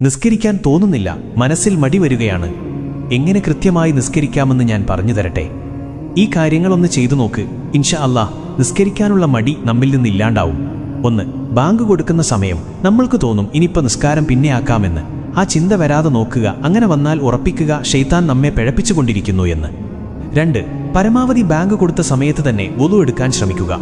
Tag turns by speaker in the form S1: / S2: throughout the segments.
S1: നിസ്കരിക്കാൻ തോന്നുന്നില്ല, മനസ്സിൽ മടി വരികയാണ്. എങ്ങനെ കൃത്യമായി നിസ്കരിക്കാമെന്ന് ഞാൻ പറഞ്ഞു തരട്ടെ. ഈ കാര്യങ്ങളൊന്ന് ചെയ്തു നോക്ക്. ഇൻഷാ അല്ലാഹ് നിസ്കരിക്കാനുള്ള മടി നമ്മിൽ നിന്നില്ലാണ്ടാവും. 1. ബാങ്ക് കൊടുക്കുന്ന സമയം നമ്മൾക്ക് തോന്നും ഇനിയിപ്പോൾ നിസ്കാരം പിന്നെ ആക്കാമെന്ന്. ആ ചിന്ത വരാതെ നോക്കുക. അങ്ങനെ വന്നാൽ ഉറപ്പിക്കുക ശൈത്താൻ നമ്മെ പിഴപ്പിച്ചുകൊണ്ടിരിക്കുന്നു എന്ന്. 2. പരമാവധി ബാങ്ക് കൊടുത്ത സമയത്ത് തന്നെ വുളു എടുക്കാൻ ശ്രമിക്കുക.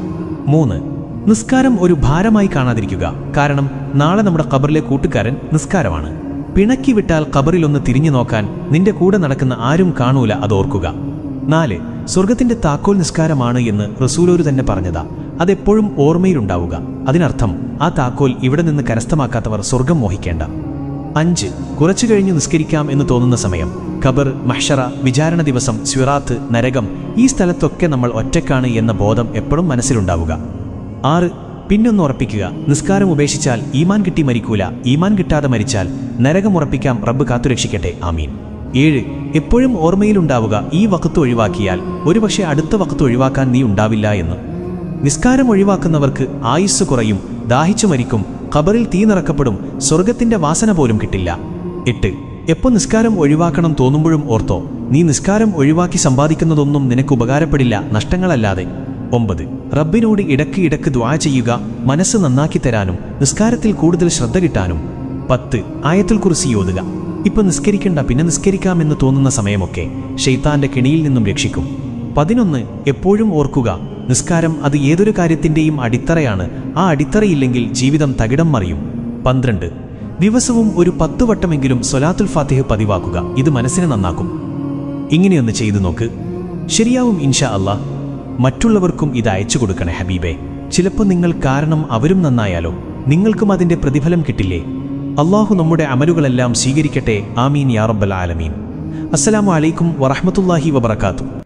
S1: 3. നിസ്കാരം ഒരു ഭാരമായി കാണാതിരിക്കുക. കാരണം നാളെ നമ്മുടെ ഖബറിലെ കൂട്ടുകാരൻ നിസ്കാരമാണ്. പിണക്കി വിട്ടാൽ ഖബറിലൊന്ന് തിരിഞ്ഞു നോക്കാൻ നിന്റെ കൂടെ നടക്കുന്ന ആരും കാണൂല, അതോർക്കുക. 4. സ്വർഗത്തിന്റെ താക്കോൽ നിസ്കാരമാണ് എന്ന് റസൂലോര് തന്നെ പറഞ്ഞതാ. അതെപ്പോഴും ഓർമ്മയിലുണ്ടാവുക. അതിനർത്ഥം ആ താക്കോൽ ഇവിടെ നിന്ന് കരസ്ഥമാക്കാത്തവർ സ്വർഗം മോഹിക്കേണ്ട. 5. കുറച്ചു കഴിഞ്ഞു നിസ്കരിക്കാം എന്ന് തോന്നുന്ന സമയം ഖബർ, മഹ്ശറ, വിചാരണ ദിവസം, സ്വിറാത്ത്, നരകം, ഈ സ്ഥലത്തൊക്കെ നമ്മൾ ഒറ്റക്കാണ് എന്ന ബോധം എപ്പോഴും മനസ്സിലുണ്ടാവുക. 6. പിന്നൊന്ന് ഉറപ്പിക്കുക, നിസ്കാരം ഉപേക്ഷിച്ചാൽ ഈമാൻ കിട്ടി മരിക്കൂല, ഈമാൻ കിട്ടാതെ മരിച്ചാൽ നരകം ഉറപ്പിക്കാം, റബ്ബ് കാത്തുരക്ഷിക്കട്ടെ, ആമീൻ. 7. എപ്പോഴും ഓർമ്മയിലുണ്ടാവുക, ഈ വഖത്ത് ഒഴിവാക്കിയാൽ ഒരുപക്ഷെ അടുത്ത വഖത്ത് ഒഴിവാക്കാൻ നീ ഉണ്ടാവില്ല എന്ന്. നിസ്കാരം ഒഴിവാക്കുന്നവർക്ക് ആയുസ് കുറയും, ദാഹിച്ചു മരിക്കും, ഖബറിൽ തീ നിറക്കപ്പെടും, സ്വർഗത്തിന്റെ വാസന പോലും കിട്ടില്ല. 8. എപ്പോൾ നിസ്കാരം ഒഴിവാക്കണം തോന്നുമ്പോഴും ഓർത്തോ, നീ നിസ്കാരം ഒഴിവാക്കി സമ്പാദിക്കുന്നതൊന്നും നിനക്ക് ഉപകാരപ്പെടില്ല, നഷ്ടങ്ങളല്ലാതെ. 9. റബ്ബിനോട് ഇടയ്ക്ക് ദുആ ചെയ്യുക, മനസ്സ് നന്നാക്കി തരാനും നിസ്കാരത്തിൽ കൂടുതൽ ശ്രദ്ധ കിട്ടാനും. 10. ആയത്തുൽ കുർസി ഓതുക. ഇപ്പം നിസ്കരിക്കണ്ട, പിന്നെ നിസ്കരിക്കാമെന്ന് തോന്നുന്ന സമയമൊക്കെ ശൈത്താന്റെ കെണിയിൽ നിന്നും രക്ഷിക്കും. 11. എപ്പോഴും ഓർക്കുക, നിസ്കാരം അത് ഏതൊരു കാര്യത്തിൻ്റെയും അടിത്തറയാണ്. ആ അടിത്തറയില്ലെങ്കിൽ ജീവിതം തകിടം മറിയും. 12. ദിവസവും ഒരു 10 വട്ടമെങ്കിലും സ്വലാത്തുൽ ഫാത്തിഹ പതിവാക്കുക. ഇത് മനസ്സിനെ നന്നാക്കും. ഇങ്ങനെയൊന്ന് ചെയ്തു നോക്ക്, ശരിയാവും ഇൻഷാ അല്ലാഹ്. മറ്റുള്ളവർക്കും ഇത് അയച്ചു കൊടുക്കണേ ഹബീബേ. ചിലപ്പോൾ നിങ്ങൾ കാരണം അവരും നന്നായാലോ, നിങ്ങൾക്കും അതിൻ്റെ പ്രതിഫലം കിട്ടില്ലേ? അള്ളാഹു നമ്മുടെ അമലുകളെല്ലാം സ്വീകരിക്കട്ടെ, ആമീൻ യാ റബ്ബൽ ആലമീൻ. അസ്സലാമു അലൈക്കും വറഹ്മത്തുള്ളാഹി വബറകാതുഹു.